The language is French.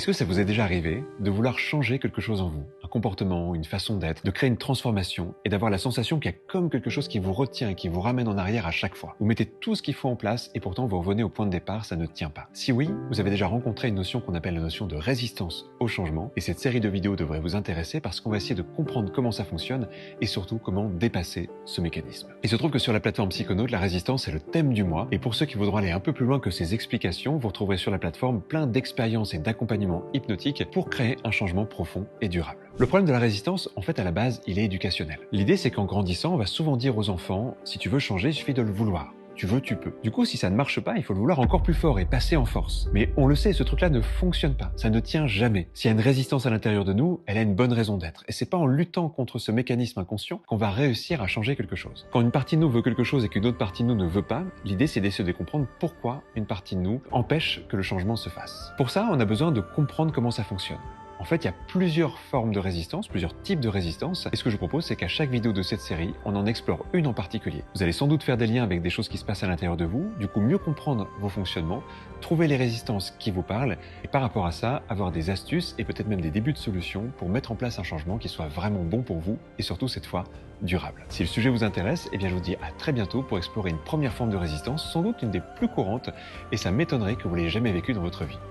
Est-ce que ça vous est déjà arrivé de vouloir changer quelque chose en vous, un comportement, une façon d'être, de créer une transformation et d'avoir la sensation qu'il y a comme quelque chose qui vous retient et qui vous ramène en arrière à chaque fois? Vous mettez tout ce qu'il faut en place et pourtant vous revenez au point de départ, ça ne tient pas. Si oui, vous avez déjà rencontré une notion qu'on appelle la notion de résistance au changement et cette série de vidéos devrait vous intéresser parce qu'on va essayer de comprendre comment ça fonctionne et surtout comment dépasser ce mécanisme. Il se trouve que sur la plateforme Psychonautes, la résistance est le thème du mois et pour ceux qui voudront aller un peu plus loin que ces explications, vous retrouverez sur la plateforme plein d'expériences et d'accompagnement hypnotique pour créer un changement profond et durable. Le problème de la résistance, en fait, à la base, il est éducationnel. L'idée, c'est qu'en grandissant, on va souvent dire aux enfants, si tu veux changer, il suffit de le vouloir. Tu veux, tu peux. Du coup, si ça ne marche pas, il faut le vouloir encore plus fort et passer en force. Mais on le sait, ce truc-là ne fonctionne pas. Ça ne tient jamais. S'il y a une résistance à l'intérieur de nous, elle a une bonne raison d'être. Et c'est pas en luttant contre ce mécanisme inconscient qu'on va réussir à changer quelque chose. Quand une partie de nous veut quelque chose et qu'une autre partie de nous ne veut pas, l'idée c'est d'essayer de comprendre pourquoi une partie de nous empêche que le changement se fasse. Pour ça, on a besoin de comprendre comment ça fonctionne. En fait, il y a plusieurs formes de résistance, plusieurs types de résistance. Et ce que je vous propose, c'est qu'à chaque vidéo de cette série, on en explore une en particulier. Vous allez sans doute faire des liens avec des choses qui se passent à l'intérieur de vous, du coup mieux comprendre vos fonctionnements, trouver les résistances qui vous parlent, et par rapport à ça, avoir des astuces et peut-être même des débuts de solutions pour mettre en place un changement qui soit vraiment bon pour vous, et surtout cette fois, durable. Si le sujet vous intéresse, eh bien je vous dis à très bientôt pour explorer une première forme de résistance, sans doute une des plus courantes, et ça m'étonnerait que vous l'ayez jamais vécue dans votre vie.